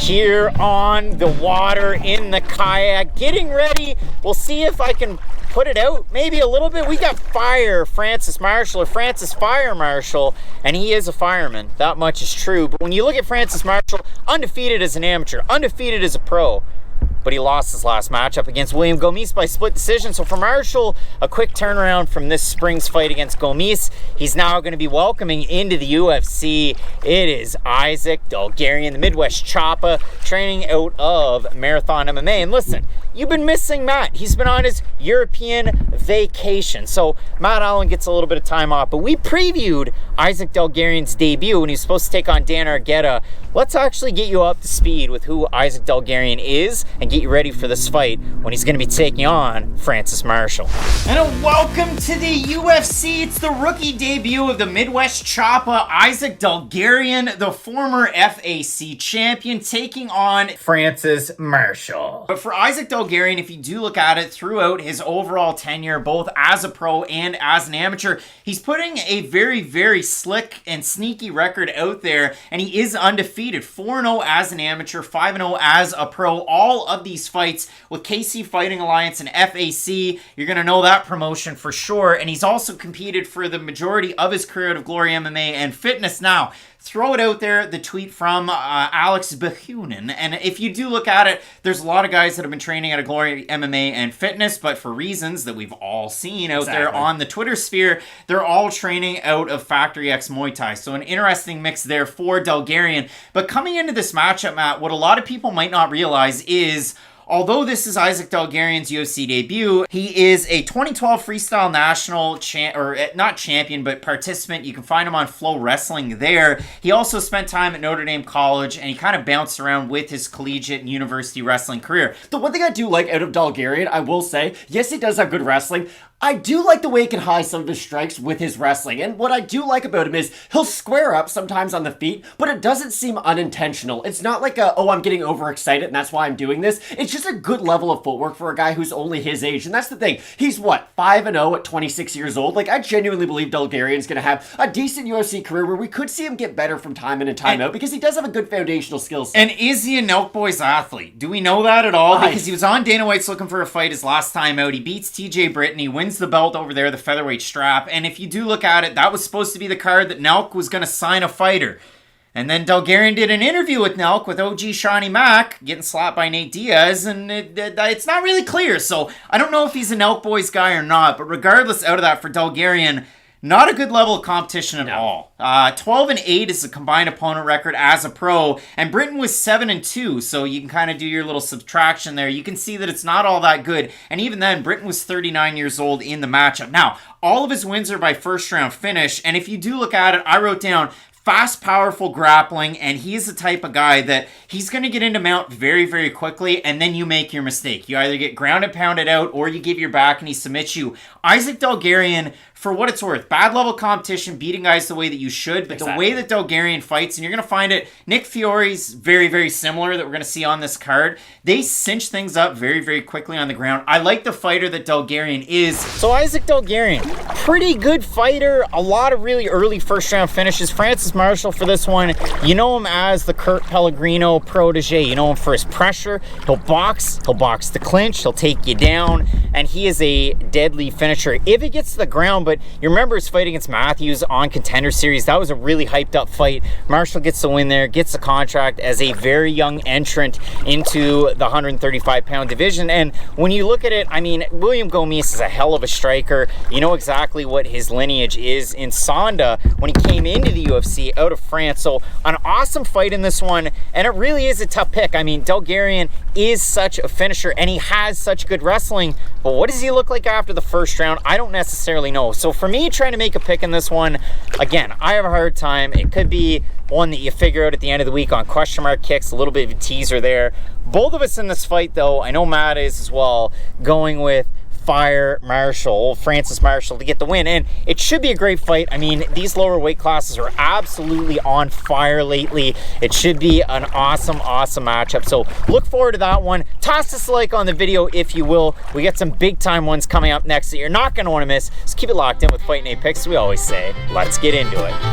here on the water in the kayak, getting ready. We'll see if I can put it out maybe a little bit. We got Francis Marshall, or Francis Fire Marshall, and he is a fireman. That much is true. But when you look at Francis Marshall, undefeated as an amateur, undefeated as a pro, but he lost his last matchup against William Gomis by split decision. So for Marshall, a quick turnaround from this spring's fight against Gomis. He's now going to be welcoming into the UFC. It is Isaac Dulgarian, the Midwest Choppa, training out of Marathon MMA. And listen, you've been missing Matt. He's been on his European vacation. So Matt Allen gets a little bit of time off. But we previewed Isaac Dulgarian's debut when he was supposed to take on Dan Argueta. Let's actually get you up to speed with who Isaac Dulgarian is and get you ready for this fight when he's going to be taking on Francis Marshall. And a welcome to the UFC. It's the rookie debut of the Midwest Choppa, Isaac Dulgarian, the former FAC champion, taking on Francis Marshall. But for Isaac Dulgarian, if you do look at it throughout his overall tenure, both as a pro and as an amateur, he's putting a very, very slick and sneaky record out there, and he is undefeated. 4-0 as an amateur, 5-0 as a pro. All of these fights with KC Fighting Alliance and FAC. You're going to know that promotion for sure. And he's also competed for the majority of his career out of Glory MMA and Fitness. Now, throw it out there, the tweet from Alex Behunin. And if you do look at it, there's a lot of guys that have been training out of Glory MMA and Fitness, but for reasons that we've all seen out there on the Twitter sphere, they're all training out of Factory X Muay Thai. So an interesting mix there for Dulgarian. But coming into this matchup, Matt, what a lot of people might not realize is, although this is Isaac Dulgarian's UFC debut, he is a 2012 Freestyle National not champion, but participant. You can find him on Flow Wrestling there. He also spent time at Notre Dame College, and he kind of bounced around with his collegiate and university wrestling career. The one thing I do like out of Dulgarian, I will say, yes, he does have good wrestling. I do like the way he can hide some of his strikes with his wrestling. And what I do like about him is he'll square up sometimes on the feet, but it doesn't seem unintentional. It's not like I'm getting overexcited and that's why I'm doing this. It's just a good level of footwork for a guy who's only his age. And that's the thing. He's 5-0 at 26 years old. Like, I genuinely believe Dulgarian's going to have a decent UFC career where we could see him get better from time in and time out because he does have a good foundational skill set. And is he a Nelk Boys athlete? Do we know that at all? Because he was on Dana White's Looking for a Fight his last time out. He beats TJ Britton. He wins the belt over there, the featherweight strap. And if you do look at it, that was supposed to be the card that Nelk was going to sign a fighter. And then Dulgarian did an interview with Nelk with OG Shawnee Mack, getting slapped by Nate Diaz, and it's not really clear. So I don't know if he's a Nelk Boys guy or not, but regardless out of that, for Dulgarian, not a good level of competition at all. 12-8 is the combined opponent record as a pro, and Britton was 7-2, so you can kind of do your little subtraction there. You can see that it's not all that good, and even then, Britton was 39 years old in the matchup. Now, all of his wins are by first round finish, and if you do look at it, I wrote down fast, powerful grappling, and he's the type of guy that he's going to get into mount very, very quickly, and then you make your mistake. You either get grounded, pounded out, or you give your back and he submits you. Isaac Dulgarian, for what it's worth, bad level competition, beating guys the way that you should, but the way that Dulgarian fights, and you're going to find it, Nick Fiore's very, very similar that we're going to see on this card. They cinch things up very, very quickly on the ground. I like the fighter that Dulgarian is. So Isaac Dulgarian, pretty good fighter, a lot of really early first round finishes. Francis Marshall for this one, you know him as the Kurt Pellegrino protege. You know him for his pressure. He'll box the clinch, he'll take you down, and he is a deadly finisher if it gets to the ground. But you remember his fight against Matthews on Contender Series. That was a really hyped up fight. Marshall gets the win there, gets the contract as a very young entrant into the 135-pound division. And when you look at it, I mean, William Gomis is a hell of a striker. You know exactly what his lineage is in Sonda when he came into the UFC out of France. So an awesome fight in this one, and it really is a tough pick. I mean, Dulgarian is such a finisher, and he has such good wrestling, but what does he look like after the first round? I don't necessarily know. So for me, trying to make a pick in this one, again, I have a hard time. It could be one that you figure out at the end of the week on question mark kicks, a little bit of a teaser there. Both of us in this fight, though, I know Matt is as well, going with Fire Marshall, Francis Marshall, to get the win, and it should be a great fight. I mean, these lower weight classes are absolutely on fire lately. It should be an awesome matchup, so look forward to that one. Toss us a like on the video if you will. We got some big time ones coming up next that you're not going to want to miss, so keep it locked in with Fight Night Picks. We always say, let's get into it.